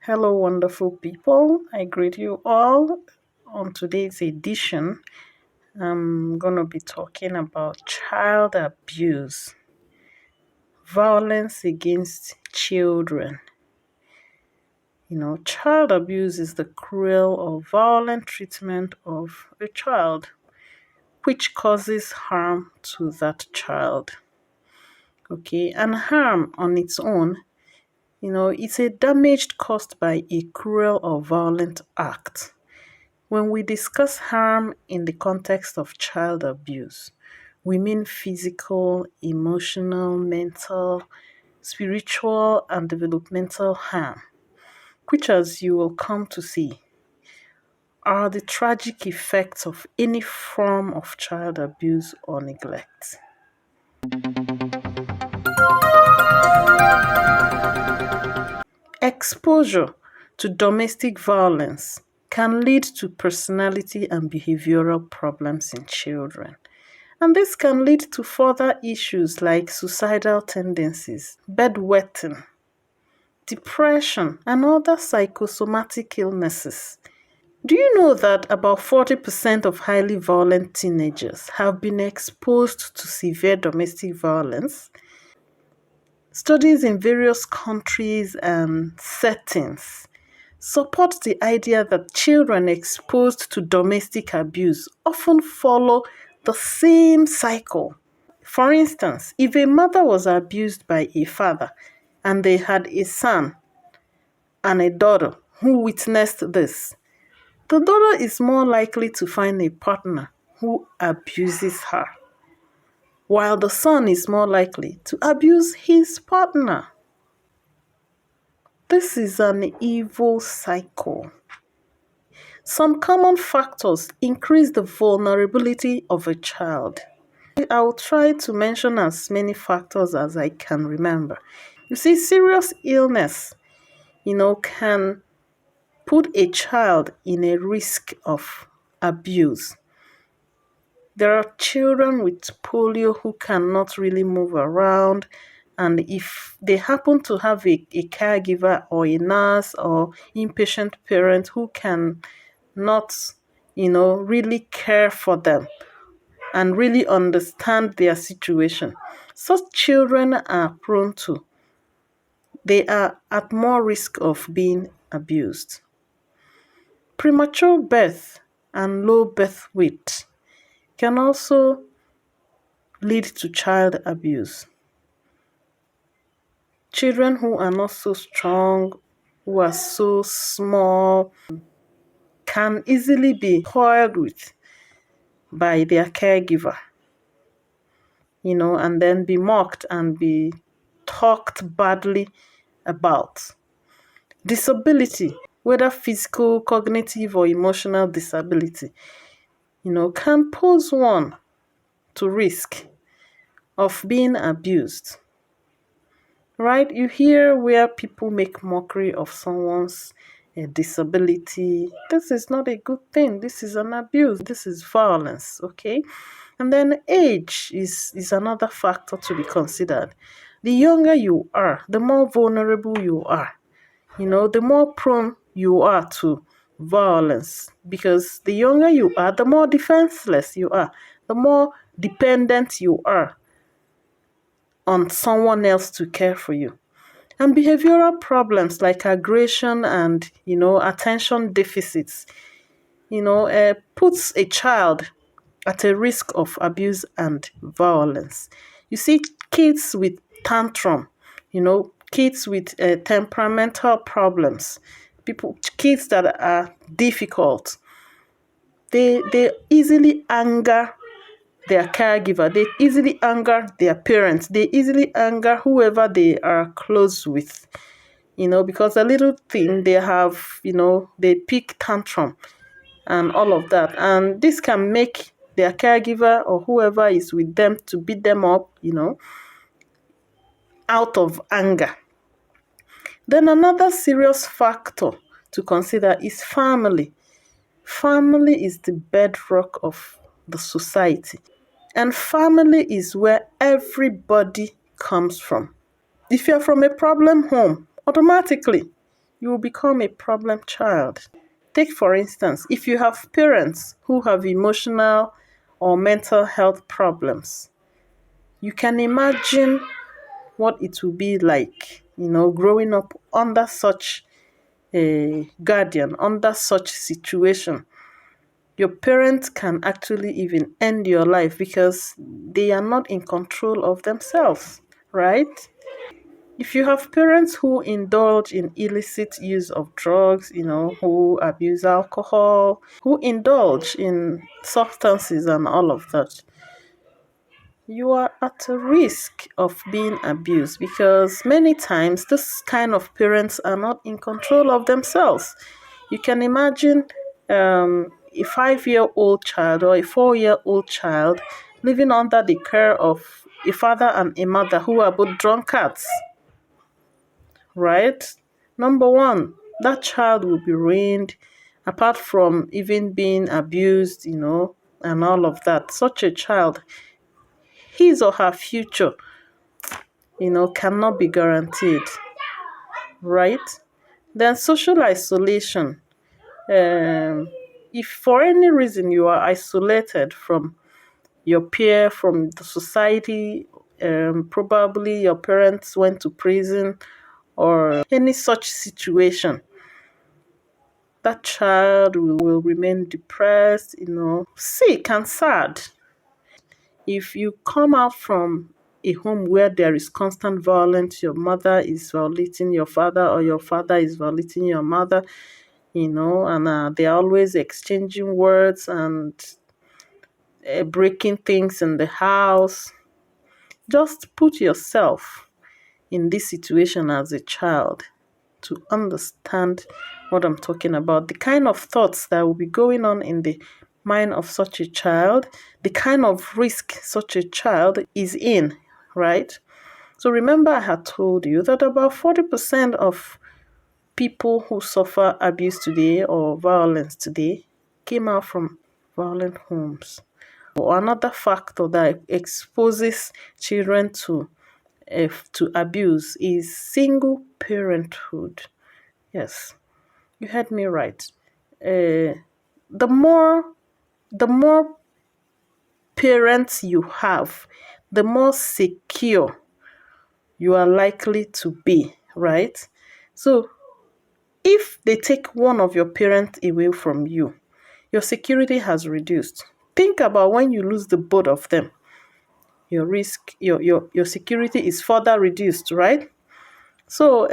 Hello, wonderful people. I greet you all. On today's edition, I'm going to be talking about child abuse, violence against children. Child abuse is the cruel or violent treatment of a child which causes harm to that child. Okay, and harm on its own, it's a damage caused by a cruel or violent act. When we discuss harm in the context of child abuse, we mean physical, emotional, mental, spiritual, and developmental harm, which, as you will come to see, are the tragic effects of any form of child abuse or neglect. Exposure to domestic violence can lead to personality and behavioral problems in children. And this can lead to further issues like suicidal tendencies, bedwetting, depression, and other psychosomatic illnesses. Do you know that about 40% of highly violent teenagers have been exposed to severe domestic violence? Studies in various countries and settings support the idea that children exposed to domestic abuse often follow the same cycle. For instance, if a mother was abused by a father and they had a son and a daughter who witnessed this, the daughter is more likely to find a partner who abuses her, while the son is more likely to abuse his partner. This is an evil cycle. Some common factors increase the vulnerability of a child. I'll try to mention as many factors as I can remember. You see, serious illness, can put a child in a risk of abuse. There are children with polio who cannot really move around, and if they happen to have a caregiver or a nurse or inpatient parent who can not, really care for them and really understand their situation, such children are they are at more risk of being abused. Premature birth and low birth weight can also lead to child abuse. Children who are not so strong, who are so small, can easily be toyed with by their caregiver, and then be mocked and be talked badly about. Disability, whether physical, cognitive, or emotional disability, can pose one to risk of being abused. Right? You hear where people make mockery of someone's disability. This is not a good thing. This is an abuse. This is violence. Okay? And then age is another factor to be considered. The younger you are, the more vulnerable you are. The more prone you are to violence, because the younger you are, the more defenseless you are, the more dependent you are on someone else to care for you. And behavioral problems like aggression and, attention deficits, puts a child at a risk of abuse and violence. You see, kids with tantrum, kids with temperamental problems, kids that are difficult, they easily anger their caregiver, they easily anger their parents, they easily anger whoever they are close with, because a little thing they have, they pick tantrum and all of that. And this can make their caregiver or whoever is with them to beat them up, out of anger. Then another serious factor to consider is family. Family is the bedrock of the society. And family is where everybody comes from. If you're from a problem home, automatically you will become a problem child. Take, for instance, if you have parents who have emotional or mental health problems, you can imagine what it will be like, growing up under such a guardian, under such situation. Your parents can actually even end your life because they are not in control of themselves, right? If you have parents who indulge in illicit use of drugs, who abuse alcohol, who indulge in substances and all of that, you are at a risk of being abused because many times this kind of parents are not in control of themselves. You can imagine a 5-year-old child or a 4-year-old child living under the care of a father and a mother who are both drunkards, right? Number one, that child will be ruined apart from even being abused, and all of that. Such a child, his or her future, cannot be guaranteed, right? Then social isolation. If for any reason you are isolated from your peer, from the society, probably your parents went to prison or any such situation, that child will remain depressed, sick and sad. If you come out from a home where there is constant violence, your mother is violating your father or your father is violating your mother, and they're always exchanging words and breaking things in the house. Just put yourself in this situation as a child to understand what I'm talking about. The kind of thoughts that will be going on in the mind of such a child, the kind of risk such a child is in, right? So remember, I had told you that about 40% of people who suffer abuse today or violence today came out from violent homes. Another factor that exposes children to abuse is single parenthood. Yes, you heard me right. The more parents you have, the more secure you are likely to be, right? So if they take one of your parents away from you, your security has reduced. Think about when you lose the both of them. Your risk, your security is further reduced, right? So,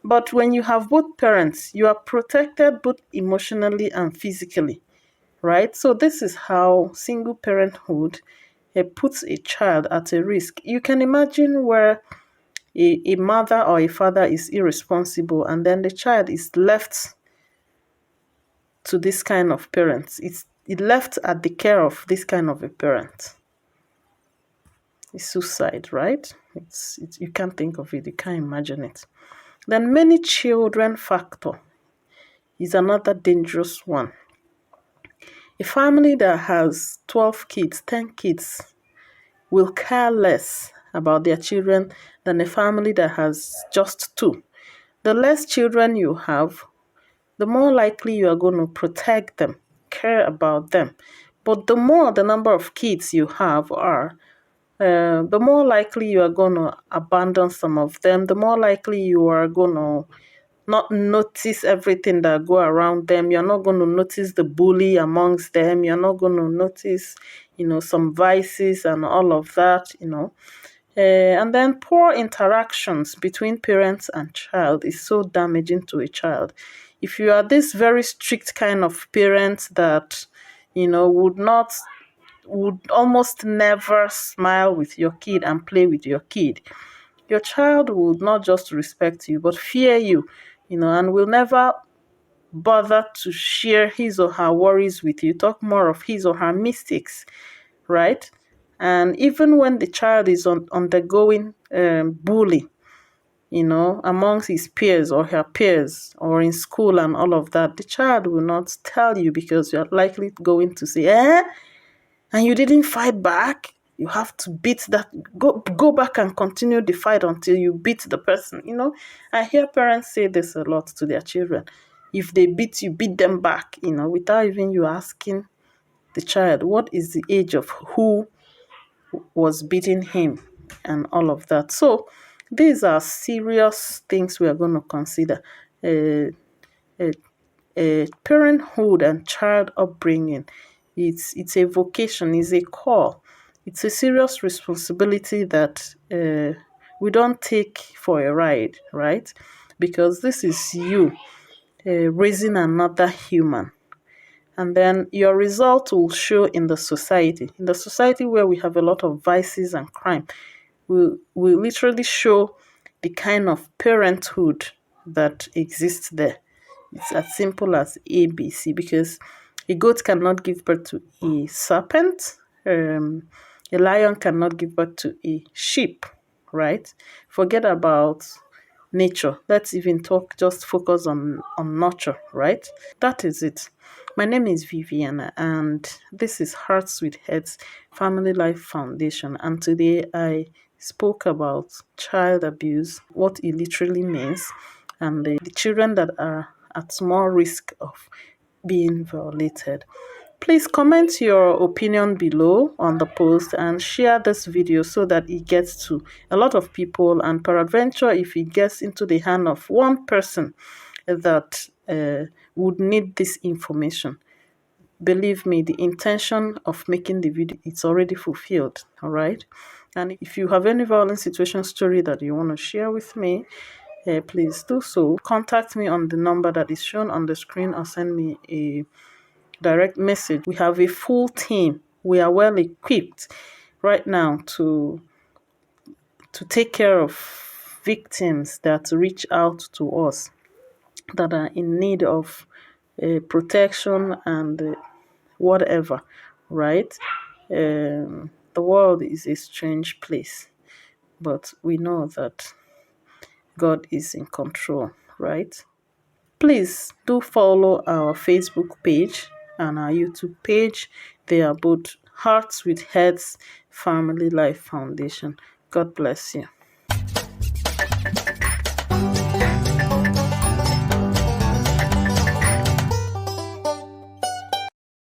but when you have both parents, you are protected both emotionally and physically, right? So this is how single parenthood puts a child at a risk. You can imagine where a mother or a father is irresponsible and then the child is left to this kind of parents. It left at the care of this kind of a parent. It's suicide, right? It's you can't think of it, you can't imagine it. Then many children factor is another dangerous one. A family that has 12 kids, 10 kids will care less about their children than a family that has just 2. The less children you have, the more likely you are going to protect them, care about them. But the more the number of kids you have are, the more likely you are going to abandon some of them, the more likely you are going to not notice everything that go around them. You're not going to notice the bully amongst them. You're not going to notice, some vices and all of that. And then poor interactions between parents and child is so damaging to a child. If you are this very strict kind of parent that, would almost never smile with your kid and play with your kid, your child will not just respect you but fear you, and will never bother to share his or her worries with you, talk more of his or her mistakes, right? And even when the child is undergoing bully, amongst his peers or her peers or in school and all of that, the child will not tell you because you're likely going to say, and you didn't fight back? You have to beat that, go back and continue the fight until you beat the person. I hear parents say this a lot to their children. If they beat you, beat them back, without even you asking the child what is the age of who was beating him and all of that. So these are serious things we are going to consider. Uh, Parenthood and child upbringing, it's a vocation, it's a call, it's a serious responsibility that we don't take for a ride, right? Because this is you raising another human, and then your result will show in the society. In the society where we have a lot of vices and crime, we literally show the kind of parenthood that exists there. It's as simple as ABC, because a goat cannot give birth to a serpent, a lion cannot give birth to a sheep, right? Forget about nature. Let's even just focus on nurture, right? That is it. My name is Viviana, and this is Hearts with Heads Family Life Foundation. And today I spoke about child abuse, what it literally means, and the children that are at more risk of being violated. Please comment your opinion below on the post and share this video so that it gets to a lot of people, and peradventure if it gets into the hand of one person that would need this information. Believe me, the intention of making the video, it's already fulfilled. All right. And if you have any violent situation story that you want to share with me, please do so. Contact me on the number that is shown on the screen, or send me a direct message. We have a full team. We are well equipped right now to take care of victims that reach out to us, that are in need of protection and whatever, right? The world is a strange place, but we know that God is in control, right? Please do follow our Facebook page and our YouTube page. They are both Hearts with Heads Family Life Foundation. God bless you.